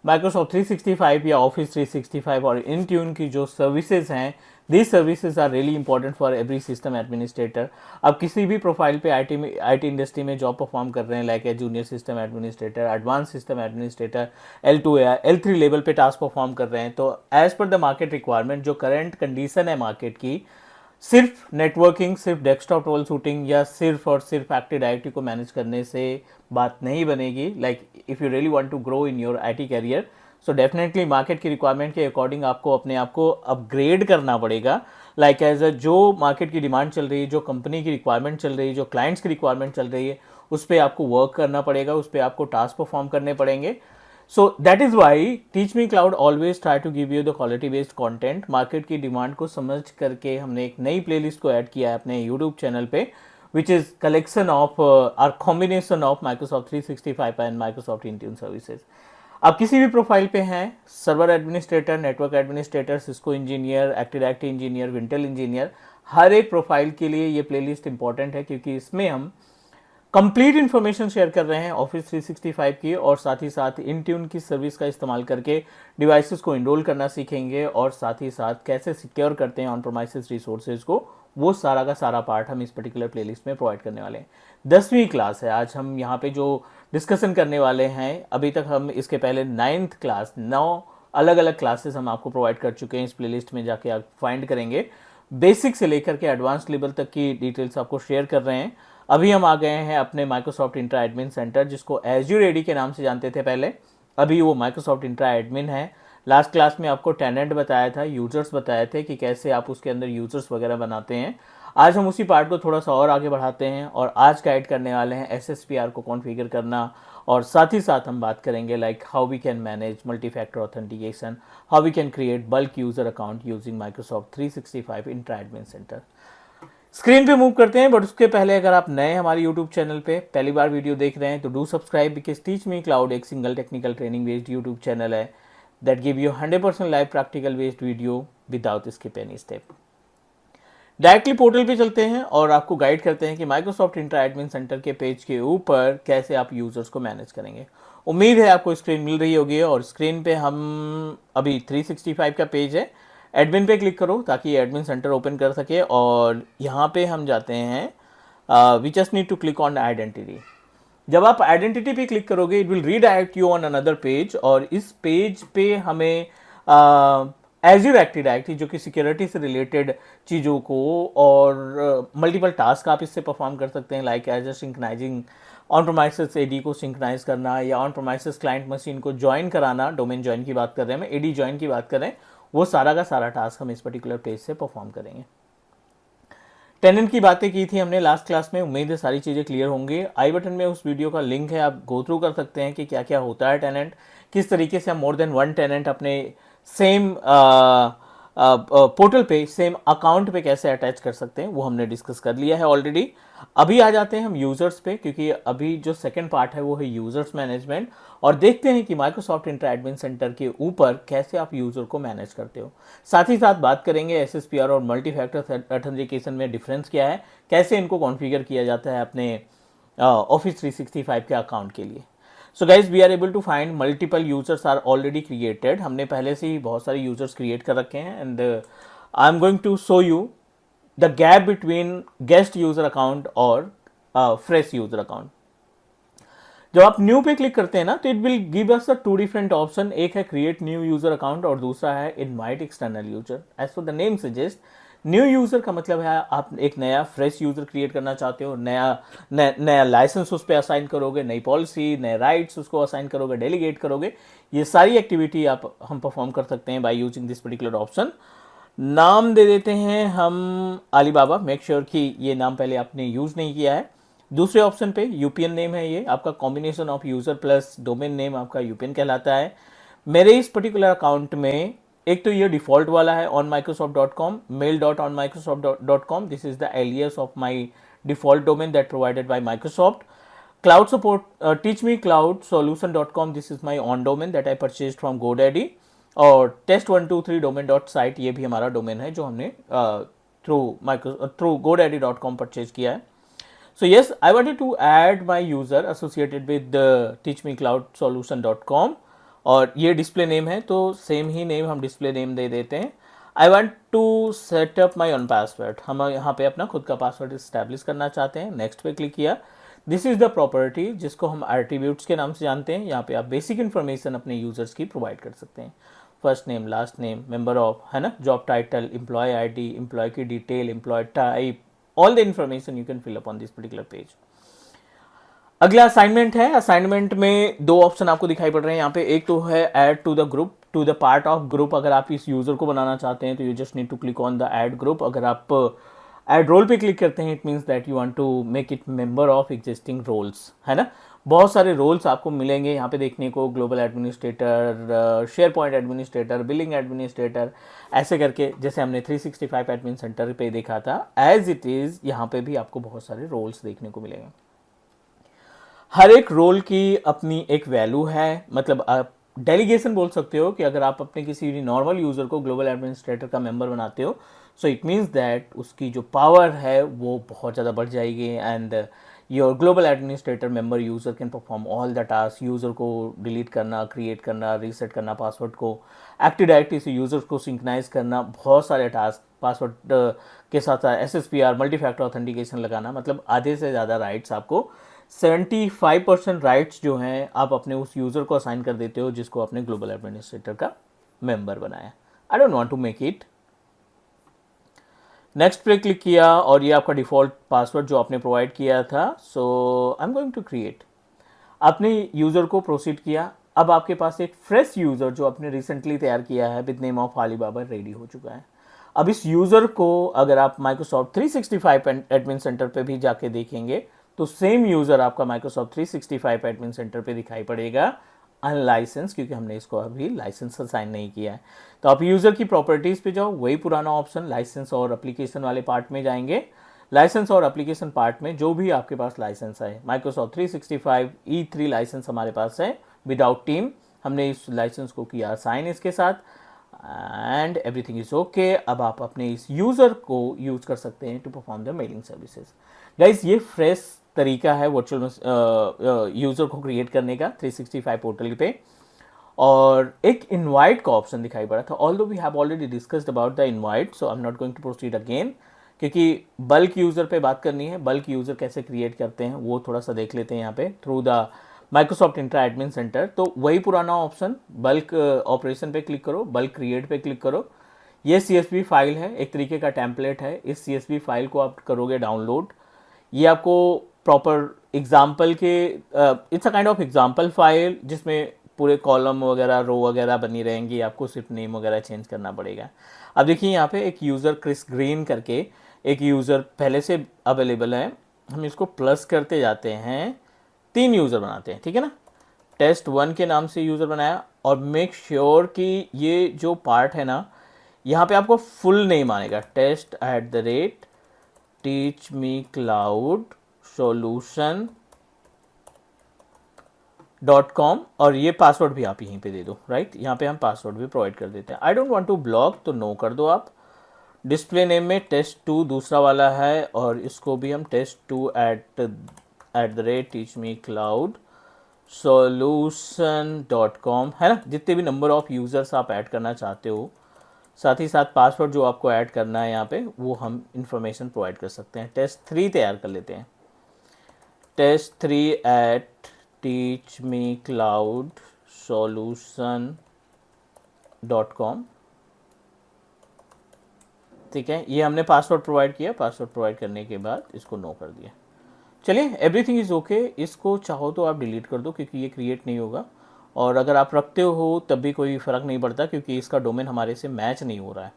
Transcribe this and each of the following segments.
Microsoft 365 या office 365 और Intune की जो सर्विसेज हैं, these services are really important for every system administrator. आप किसी भी प्रोफाइल पे आईटी इंडस्ट्री में जॉब परफॉर्म कर रहे हैं, like a junior system administrator, advance system administrator, L2 या L3 लेवल पे टास्क परफॉर्म कर रहे हैं, तो as per the market requirement, जो करंट कंडीशन है मार्केट की, सिर्फ नेटवर्किंग, सिर्फ डेस्कटॉप ट्रबल शूटिंग या सिर्फ और सिर्फ एक्टिव डायरेक्टरी को मैनेज करने से बात नहीं बनेगी। Like if you really want to grow in your IT career, so definitely market की रिक्वायरमेंट के अकॉर्डिंग आपको अपने आप को अपग्रेड करना पड़ेगा। लाइक एज अ जो मार्केट की डिमांड चल रही है, जो कंपनी की रिक्वायरमेंट चल रही है, जो क्लाइंट्स की रिक्वायरमेंट चल रही है, उस पर आपको वर्क करना पड़ेगा, उस पर आपको टास्क परफॉर्म करने पड़ेंगे। So that is why teach me cloud always try to give you the quality based content. Market की डिमांड को समझ करके हमने एक नई प्लेलिस्ट को ऐड किया है अपने यूट्यूब चैनल पे, which is collection of our combination of Microsoft 365 and Microsoft Intune services. आप किसी भी प्रोफाइल पे हैं, server administrator, network administrator, Cisco engineer, active directory engineer, Wintel engineer, हर एक प्रोफाइल के लिए ये प्लेलिस्ट इंपॉर्टेंट है, क्योंकि इसमें हम कंप्लीट इन्फॉर्मेशन शेयर कर रहे हैं ऑफिस 365 की, और साथ ही साथ इंट्यून की सर्विस का इस्तेमाल करके डिवाइसेस को इनरोल करना सीखेंगे, और साथ ही साथ कैसे सिक्योर करते हैं ऑन प्रोमाइसेस रिसोर्सेज को, वो सारा का सारा पार्ट हम इस पर्टिकुलर प्लेलिस्ट में प्रोवाइड करने वाले हैं। 10वीं क्लास है आज हम यहाँ पे जो डिस्कशन करने वाले हैं। अभी तक हम इसके पहले 9th क्लास, 9 अलग अलग क्लासेस हम आपको प्रोवाइड कर चुके हैं। इस प्लेलिस्ट में जाके आप फाइंड करेंगे, बेसिक से लेकर के एडवांस लेवल तक की डिटेल्स आपको शेयर कर रहे हैं। अभी हम आ गए हैं अपने माइक्रोसॉफ्ट इंट्रा एडमिन सेंटर, जिसको एज्यूर एडी के नाम से जानते थे पहले, अभी वो माइक्रोसॉफ्ट इंट्रा एडमिन है। लास्ट क्लास में आपको टेनेंट बताया था, यूजर्स बताए थे कि कैसे आप उसके अंदर यूजर्स वगैरह बनाते हैं। आज हम उसी पार्ट को थोड़ा सा और आगे बढ़ाते हैं, और आज गाइड करने वाले हैं SSPR को कॉन्फ़िगर करना, और साथ ही साथ हम बात करेंगे like how we can manage multi factor authentication, how we can create bulk user account using Microsoft 365 Entra admin centre. Screen पे मूव करते हैं, बट उसके पहले अगर आप नए हमारे यूट्यूब चैनल पे पहली बार वीडियो देख रहे हैं तो do subscribe, because Teach me Cloud एक single technical training based YouTube channel है that give you 100% live practical based video without skip any step. Directly portal पे चलते हैं और आपको गाइड करते हैं कि माइक्रोसॉफ्ट इंट्रा एडमिन सेंटर के पेज के ऊपर कैसे आप यूजर्स को मैनेज करेंगे। उम्मीद है आपको स्क्रीन मिल रही होगी, और स्क्रीन पे हम अभी 365 का पेज है, एडमिन पे क्लिक करो ताकि एडमिन सेंटर ओपन कर सके, और यहाँ पे हम जाते हैं we just need to click on identity. जब आप आइडेंटिटी पे क्लिक करोगे it will redirect you on another page, और इस पेज पे हमें एज्यूर एक्टिव डायरेक्टरी, जो कि सिक्योरिटी से रिलेटेड चीज़ों को और मल्टीपल टास्क आप इससे परफॉर्म कर सकते हैं, like as a synchronising on premises AD को सिंक्रोनाइज करना, या ऑन प्रोमाइसेस क्लाइंट मशीन को ज्वाइन कराना, डोमेन ज्वाइन की बात कर रहे हैं, मैं एडी ज्वाइन की बात कर रहे हैं, वो सारा का सारा टास्क हम इस पर्टिकुलर पेज से परफॉर्म करेंगे। टेनेंट की बातें की थी हमने लास्ट क्लास में, उम्मीद है सारी चीज़ें क्लियर होंगी। आई बटन में उस वीडियो का लिंक है, आप गो थ्रू कर सकते हैं कि क्या क्या होता है टेनेंट, किस तरीके से हम मोर देन वन टेनेंट अपने सेम पोर्टल पे, सेम अकाउंट पे कैसे अटैच कर सकते हैं, वो हमने डिस्कस कर लिया है ऑलरेडी। अभी आ जाते हैं हम यूजर्स पे, क्योंकि अभी जो सेकंड पार्ट है वो है यूजर्स मैनेजमेंट, और देखते हैं कि माइक्रोसॉफ्ट इंट्रा एडमिन सेंटर के ऊपर कैसे आप यूजर को मैनेज करते हो। साथ ही साथ बात करेंगे SSPR और मल्टी फैक्टर ऑथेंटिकेशन में डिफरेंस क्या है, कैसे इनको कॉन्फ़िगर किया जाता है अपने ऑफिस 365 के अकाउंट के लिए। So guys we are able to find multiple users are already created, हमने पहले से ही बहुत सारे यूजर्स क्रिएट कर रखे हैं, and I am going to show you the gap between guest user account और फ्रेश यूजर अकाउंट। जब आप न्यू पे क्लिक करते हैं ना, तो it will give us a two different option, एक है क्रिएट न्यू यूजर अकाउंट और दूसरा है invite external user. As for the name suggest, new user का मतलब है आप एक नया फ्रेश यूजर क्रिएट करना चाहते हो, नया लाइसेंस उस पर असाइन करोगे, नई पॉलिसी, नए राइट्स उसको असाइन करोगे, डेलीगेट करोगे, ये सारी एक्टिविटी हम परफॉर्म कर सकते हैं by using this particular option. नाम दे देते हैं हम अलीबाबा, मेक श्योर कि ये नाम पहले आपने यूज नहीं किया है। दूसरे ऑप्शन पे यूपीएन नेम है, ये आपका combination of user plus domain name आपका यूपीएन कहलाता है। मेरे इस पर्टिकुलर अकाउंट में एक तो ये डिफॉल्ट वाला है onmicrosoft.com, mail.onmicrosoft.com, this is the alias of my default domain that provided by Microsoft. Cloud support teachmecloudsolution.com, this is my own domain that I purchased from GoDaddy, और test123domain.site ये भी हमारा डोमेन है जो हमने थ्रू godaddy.com परचेज किया है। So yes, I wanted to add my user associated with the teachmecloudsolution.com, और ये डिस्प्ले नेम है तो सेम ही नेम हम डिस्प्ले नेम दे देते हैं। I want to setup my own password, हम यहाँ पे अपना खुद का पासवर्ड इस्टेब्लिश करना चाहते हैं। नेक्स्ट पे क्लिक किया। दिस इज द प्रॉपर्टी जिसको हम एट्रीब्यूट्स के नाम से जानते हैं। यहाँ पे आप बेसिक इन्फॉर्मेशन अपने यूजर्स की प्रोवाइड कर सकते हैं, first name, last name, member of, है ना, job title, employee ID, employee की detail, employee type, all the information you can fill up on this particular page. अगला असाइनमेंट है। असाइनमेंट में दो ऑप्शन आपको दिखाई पड़ रहे हैं यहाँ पे। एक तो है add to the group, to the part of group. अगर आप इस यूजर को बनाना चाहते हैं तो you just need to click on the add group. अगर आप ऐड रोल पे क्लिक करते हैं it means that you want to make it member of existing roles, है ना। बहुत सारे रोल्स आपको मिलेंगे यहाँ पे देखने को, global administrator, share point administrator, billing administrator, ऐसे करके जैसे हमने 365 एडमिन सेंटर पे देखा था, एज इट इज़ यहाँ पे भी आपको बहुत सारे रोल्स देखने को मिलेंगे। हर एक रोल की अपनी एक वैल्यू है, मतलब आप डेलीगेशन बोल सकते हो कि अगर आप अपने किसी भी नॉर्मल यूज़र को ग्लोबल एडमिनिस्ट्रेटर का मेंबर बनाते हो सो इट मीन्स दैट उसकी जो पावर है वो बहुत ज़्यादा बढ़ जाएगी and your global administrator member user can perform all the task. User को डिलीट करना, क्रिएट करना, रीसेट करना पासवर्ड को, एक्टिव डायरेक्टरी से यूज़र्स को सिंक्रानाइज करना, बहुत सारे टास्क, पासवर्ड के साथ साथ SSPR, मल्टी फैक्टर ऑथेंटिकेशन लगाना, मतलब आधे से ज़्यादा राइट्स आपको 75% राइट्स जो हैं आप अपने उस यूज़र को असाइन कर देते हो जिसको आपने ग्लोबल एडमिनिस्ट्रेटर का मेंबर बनाया। I don't want to make it. Next पे क्लिक किया और ये आपका डिफ़ॉल्ट पासवर्ड जो आपने प्रोवाइड किया था, so I am going to create. आपने यूज़र को प्रोसीड किया। अब आपके पास एक फ्रेश यूज़र जो आपने रिसेंटली तैयार किया है with name of Alibaba ready हो चुका है। अब इस यूज़र को अगर आप माइक्रोसॉफ्ट 365 एडमिन सेंटर पे भी जाके देखेंगे तो सेम यूज़र आपका माइक्रोसॉफ्ट 365 एडमिन सेंटर पे दिखाई पड़ेगा अनलाइसेंस, क्योंकि हमने इसको अभी लाइसेंस असाइन नहीं किया है। तो आप यूज़र की प्रॉपर्टीज़ पे जाओ, वही पुराना ऑप्शन लाइसेंस और एप्लीकेशन वाले पार्ट में जाएंगे। लाइसेंस और एप्लीकेशन पार्ट में जो भी आपके पास लाइसेंस है, माइक्रोसॉफ्ट 365 E3 लाइसेंस हमारे पास है विदाउट टीम, हमने इस लाइसेंस को किया साइन इसके साथ एंड एवरीथिंग इज ओके। अब आप अपने इस यूज़र को यूज़ कर सकते हैं to perform the mailing services. Guys ये फ्रेश तरीका है वर्चुअल यूज़र को क्रिएट करने का 365 पोर्टल पे। और एक इनवाइट का ऑप्शन दिखाई पड़ा था, although we have already discussed about the invite, so I am not going to proceed again, क्योंकि बल्क यूज़र पे बात करनी है। बल्क यूज़र कैसे क्रिएट करते हैं वो थोड़ा सा देख लेते हैं यहाँ पे through the Microsoft Intra admin centre. तो वही पुराना ऑप्शन, बल्क ऑपरेशन पे क्लिक करो, बल्क क्रिएट पे क्लिक करो। ये CSV फाइल है, एक तरीके का टेम्पलेट है। इस CSV फाइल को आप करोगे डाउनलोड, ये आपको प्रॉपर एग्जाम्पल के, it's a kind of example file जिसमें पूरे कॉलम वगैरह, रो वगैरह बनी रहेंगी, आपको सिर्फ नेम वगैरह चेंज करना पड़ेगा। अब देखिए यहाँ पे एक यूज़र क्रिस ग्रीन करके एक यूज़र पहले से अवेलेबल है, हम इसको प्लस करते जाते हैं, 3 यूज़र बनाते हैं, ठीक है ना। टेस्ट 1 के नाम से यूज़र बनाया और मेक श्योर कि ये जो पार्ट है ना यहाँ पे आपको फुल नेम आएगा, test@teachmecloud.com, और ये पासवर्ड भी आप यहीं पे दे दो, राइट। यहाँ पे हम पासवर्ड भी प्रोवाइड कर देते हैं। I don't want to block तो नो कर दो आप। डिस्प्ले नेम में test2 दूसरा वाला है और इसको भी हम test2@teachmecloud.solution.com, है ना। जितने भी नंबर ऑफ यूज़र्स आप ऐड करना चाहते हो, साथ ही साथ पासवर्ड जो आपको ऐड करना है यहाँ पे वो हम इंफॉर्मेशन प्रोवाइड कर सकते हैं। test3 तैयार कर लेते हैं, test3@teachmecloud.solution.com, ठीक है। ये हमने पासवर्ड प्रोवाइड किया, पासवर्ड प्रोवाइड करने के बाद इसको नो कर दिया। चलिए एवरीथिंग इज़ ओके। इसको चाहो तो आप डिलीट कर दो क्योंकि ये क्रिएट नहीं होगा, और अगर आप रखते हो तब भी कोई फ़र्क नहीं पड़ता क्योंकि इसका डोमेन हमारे से मैच नहीं हो रहा है।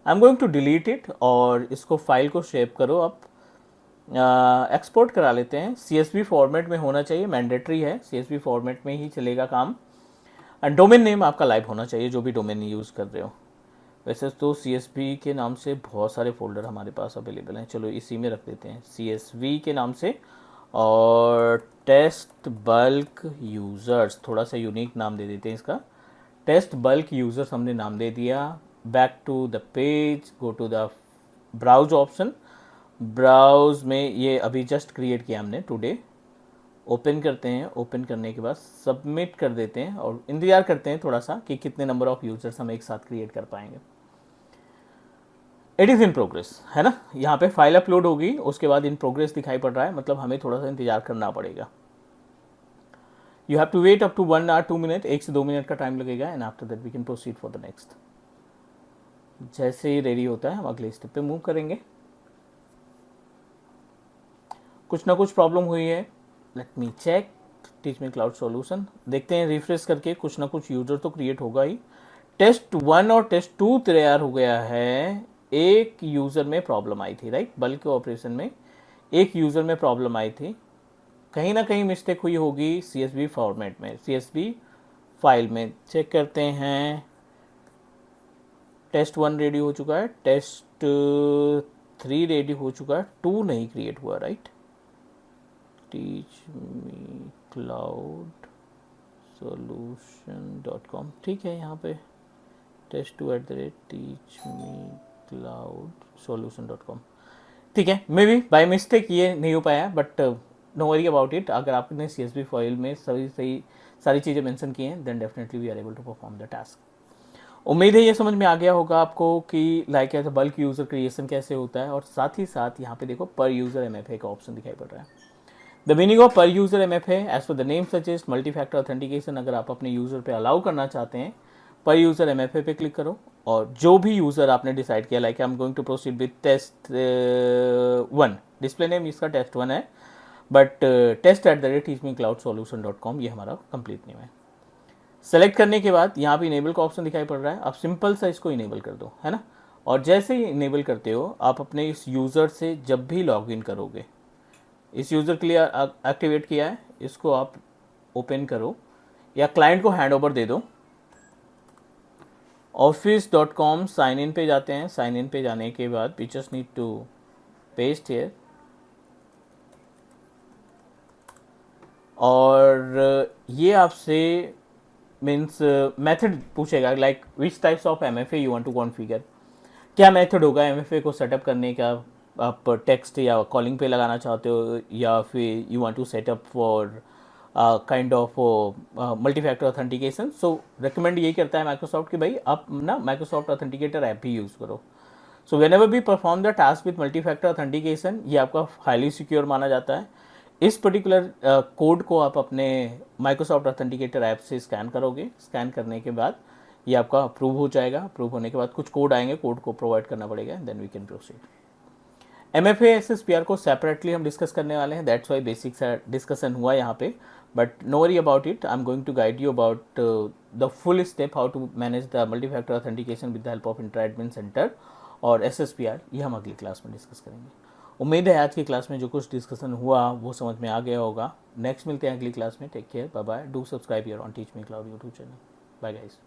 I am going to delete it और इसको फाइल को सेव करो। आप एक्सपोर्ट करा लेते हैं। CSV फॉर्मेट में होना चाहिए, मैंडेटरी है, CSV फॉर्मेट में ही चलेगा काम। एंड डोमेन नेम आपका लाइव होना चाहिए जो भी डोमेन यूज़ कर रहे हो। वैसे तो CSV के नाम से बहुत सारे फोल्डर हमारे पास अवेलेबल हैं, चलो इसी में रख देते हैं CSV के नाम से। और टेस्ट बल्क यूज़र्स, थोड़ा सा यूनिक नाम दे देते हैं इसका, टेस्ट बल्क यूज़र्स हमने नाम दे दिया। Back to the page, go to the browse option. Browse में ये अभी जस्ट क्रिएट किया हमने टुडे, ओपन करते हैं, ओपन करने के बाद सबमिट कर देते हैं और इंतज़ार करते हैं थोड़ा सा कि कितने नंबर ऑफ़ यूज़र्स हम एक साथ क्रिएट कर पाएंगे। इट इज़ इन प्रोग्रेस, है ना। यहाँ पे फाइल अपलोड होगी, उसके बाद इन प्रोग्रेस दिखाई पड़ रहा है, मतलब हमें थोड़ा सा इंतजार करना पड़ेगा। You have to wait up to 1 hour 2 minute, 1 से 2 मिनट का टाइम लगेगा and after that we can proceed for the next. जैसे ही रेडी होता है हम अगले स्टेप पे मूव करेंगे। कुछ ना कुछ प्रॉब्लम हुई है, लेट मी चेक। टीच मी क्लाउड सॉल्यूशन, देखते हैं रिफ्रेश करके, कुछ ना कुछ यूजर तो क्रिएट होगा ही। टेस्ट 1 और टेस्ट 2 तैयार हो गया है। एक यूज़र में प्रॉब्लम आई थी, राइट, बल्क ऑपरेशन में एक यूज़र में प्रॉब्लम आई थी, कहीं ना कहीं मिस्टेक हुई होगी CSV फॉर्मेट में, CSV फाइल में। चेक करते हैं, टेस्ट 1 रेडी हो चुका है, टेस्ट 3 रेडी हो चुका है, 2 नहीं क्रिएट हुआ, राइट। teachmecloud.solution.com, ठीक है, यहाँ पे test2@teachmecloudsolution.com, ठीक है। मे बी बाय मिस्टेक ये नहीं हो पाया, but no worry about it. अगर आपने CSV फाइल में सारी चीज़ें मेंशन की हैं, then definitely we are able to perform the task. उम्मीद है ये समझ में आ गया होगा आपको कि like as bulk user creation कैसे होता है, और साथ ही साथ यहाँ पे देखो पर यूज़र MFA का ऑप्शन दिखाई पड़ रहा है। The meaning of per user MFA as per the name suggest multi factor authentication. अगर आप अपने यूज़र पे अलाउ करना चाहते हैं, पर यूज़र MFA पे क्लिक करो और जो भी यूज़र आपने डिसाइड किया, like I am going to proceed with test 1, display name इसका टेस्ट 1 है, बट test@teachmecloudsolution.com ये हमारा कंप्लीट नेम है। सेलेक्ट करने के बाद यहाँ पे इनेबल का ऑप्शन दिखाई पड़ रहा है, आप सिंपल सा इसको इनेबल कर दो, है ना। और जैसे ही इनेबल करते हो, आप अपने इस यूज़र से जब भी लॉगिन करोगे, इस यूज़र के लिए एक्टिवेट किया है, इसको आप ओपन करो या क्लाइंट को हैंड ओवर दे दो। office.com साइन इन पे जाते हैं, साइन इन पे जाने के बाद we just need to paste here, और ये आपसे मीन्स मेथड पूछेगा, like which types of MFA you want to configure. क्या मेथड होगा MFA को सेटअप करने का, आप टेक्स्ट या कॉलिंग पे लगाना चाहते हो, या फिर you want to setup for kind of multi factor authentication. So recommend यही करता है माइक्रोसॉफ्ट कि भाई आप ना माइक्रोसॉफ्ट ऑथेंटिकेटर ऐप भी यूज़ करो। So whenever be perform the task with multi factor authentication, ये आपका हाईली सिक्योर माना जाता है। इस पर्टिकुलर कोड को आप अपने माइक्रोसॉफ्ट ऑथेंटिकेटर ऐप से स्कैन करोगे, स्कैन करने के बाद ये आपका अप्रूव हो जाएगा। अप्रूव होने के बाद कुछ कोड आएंगे, कोड को प्रोवाइड करना पड़ेगा, then we can proceed. MFA SSPR को सेपरेटली हम डिस्कस करने वाले हैं, दैट्स वाई बेसिक डिस्कशन हुआ यहाँ पे, but no worry about it. I am going to guide you about the full step how to manage the multi factor authentication with the help of Entra admin centre और SSPR, ये हम अगली class में discuss करेंगे। उम्मीद है आज की क्लास में जो कुछ डिस्कशन हुआ वो समझ में आ गया होगा। नेक्स्ट मिलते हैं अगली क्लास में, take care, bye bye, do subscribe here on teach me cloud YouTube channel, bye guys.